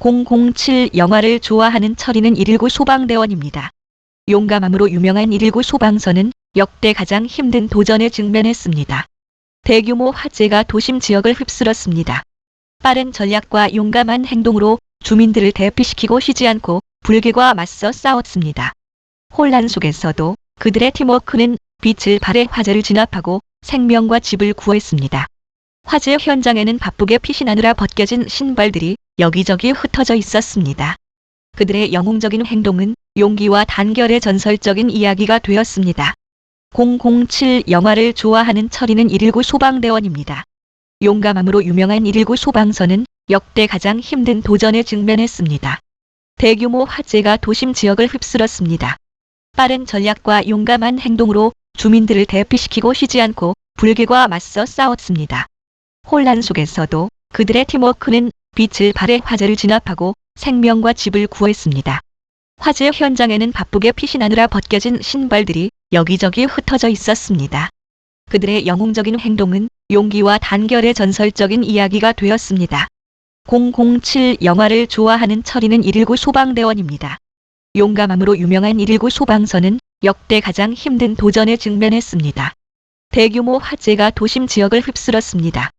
007 영화를 좋아하는 철이는 119 소방대원입니다. 용감함으로 유명한 119 소방서는 역대 가장 힘든 도전에 직면했습니다. 대규모 화재가 도심 지역을 휩쓸었습니다. 빠른 전략과 용감한 행동으로 주민들을 대피시키고 쉬지 않고 불길과 맞서 싸웠습니다. 혼란 속에서도 그들의 팀워크는 빛을 발해 화재를 진압하고 생명과 집을 구했습니다. 화재 현장에는 바쁘게 피신하느라 벗겨진 신발들이 여기저기 흩어져 있었습니다. 그들의 영웅적인 행동은 용기와 단결의 전설적인 이야기가 되었습니다. 007 영화를 좋아하는 철이는 119 소방대원입니다. 용감함으로 유명한 119 소방서는 역대 가장 힘든 도전에 직면했습니다. 대규모 화재가 도심 지역을 휩쓸었습니다. 빠른 전략과 용감한 행동으로 주민들을 대피시키고 쉬지 않고 불길과 맞서 싸웠습니다. 혼란 속에서도 그들의 팀워크는 빛을 발해 화재를 진압하고 생명과 집을 구했습니다. 화재 현장에는 바쁘게 피신하느라 벗겨진 신발들이 여기저기 흩어져 있었습니다. 그들의 영웅적인 행동은 용기와 단결의 전설적인 이야기가 되었습니다. 007 영화를 좋아하는 철이는 119 소방대원입니다. 용감함으로 유명한 119 소방서는 역대 가장 힘든 도전에 직면했습니다. 대규모 화재가 도심 지역을 휩쓸었습니다.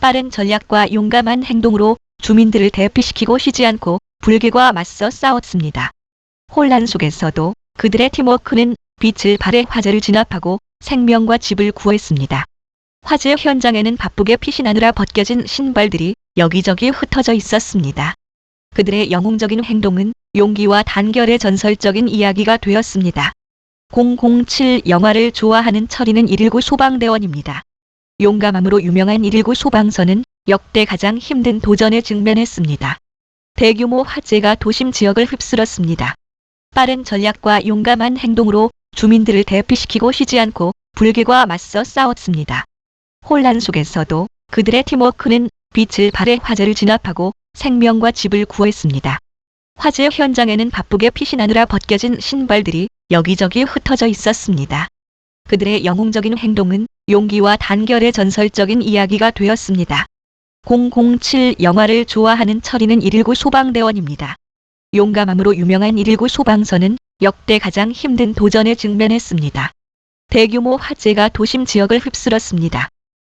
빠른 전략과 용감한 행동으로 주민들을 대피시키고 쉬지 않고 불길과 맞서 싸웠습니다. 혼란 속에서도 그들의 팀워크는 빛을 발해 화재를 진압하고 생명과 집을 구했습니다. 화재 현장에는 바쁘게 피신하느라 벗겨진 신발들이 여기저기 흩어져 있었습니다. 그들의 영웅적인 행동은 용기와 단결의 전설적인 이야기가 되었습니다. 007 영화를 좋아하는 철이는 119 소방대원입니다. 용감함으로 유명한 119 소방서는 역대 가장 힘든 도전에 직면했습니다. 대규모 화재가 도심 지역을 휩쓸었습니다. 빠른 전략과 용감한 행동으로 주민들을 대피시키고 쉬지 않고 불길과 맞서 싸웠습니다. 혼란 속에서도 그들의 팀워크는 빛을 발해 화재를 진압하고 생명과 집을 구했습니다. 화재 현장에는 바쁘게 피신하느라 벗겨진 신발들이 여기저기 흩어져 있었습니다. 그들의 영웅적인 행동은 용기와 단결의 전설적인 이야기가 되었습니다. 007 영화를 좋아하는 철이는 119 소방대원입니다. 용감함으로 유명한 119 소방서는 역대 가장 힘든 도전에 직면했습니다. 대규모 화재가 도심 지역을 휩쓸었습니다.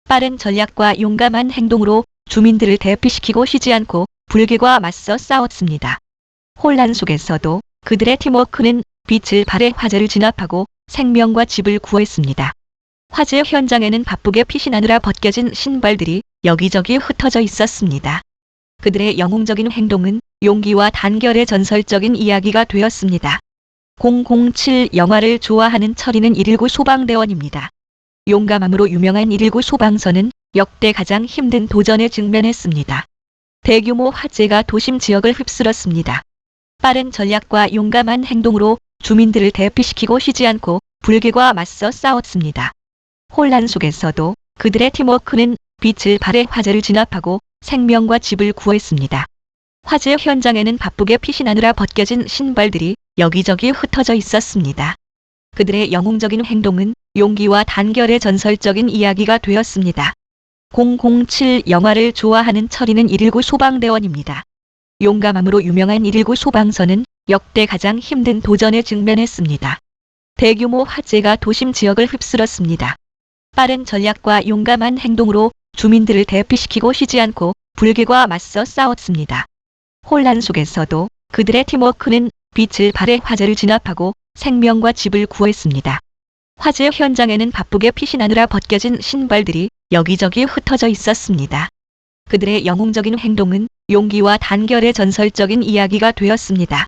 빠른 전략과 용감한 행동으로 주민들을 대피시키고 쉬지 않고 불길과 맞서 싸웠습니다. 혼란 속에서도 그들의 팀워크는 빛을 발해 화재를 진압하고 생명과 집을 구했습니다. 화재 현장에는 바쁘게 피신하느라 벗겨진 신발들이 여기저기 흩어져 있었습니다. 그들의 영웅적인 행동은 용기와 단결의 전설적인 이야기가 되었습니다. 007 영화를 좋아하는 철이는 119 소방대원입니다. 용감함으로 유명한 119 소방서는 역대 가장 힘든 도전에 직면했습니다. 대규모 화재가 도심 지역을 휩쓸었습니다. 빠른 전략과 용감한 행동으로 주민들을 대피시키고 쉬지 않고 불길과 맞서 싸웠습니다. 혼란 속에서도 그들의 팀워크는 빛을 발해 화재를 진압하고 생명과 집을 구했습니다. 화재 현장에는 바쁘게 피신하느라 벗겨진 신발들이 여기저기 흩어져 있었습니다. 그들의 영웅적인 행동은 용기와 단결의 전설적인 이야기가 되었습니다. 007 영화를 좋아하는 철이는 119 소방대원입니다. 용감함으로 유명한 119 소방서는 역대 가장 힘든 도전에 직면했습니다. 대규모 화재가 도심 지역을 휩쓸었습니다. 빠른 전략과 용감한 행동으로 주민들을 대피시키고 쉬지 않고 불길과 맞서 싸웠습니다. 혼란 속에서도 그들의 팀워크는 빛을 발해 화재를 진압하고 생명과 집을 구했습니다. 화재 현장에는 바쁘게 피신하느라 벗겨진 신발들이 여기저기 흩어져 있었습니다. 그들의 영웅적인 행동은 용기와 단결의 전설적인 이야기가 되었습니다.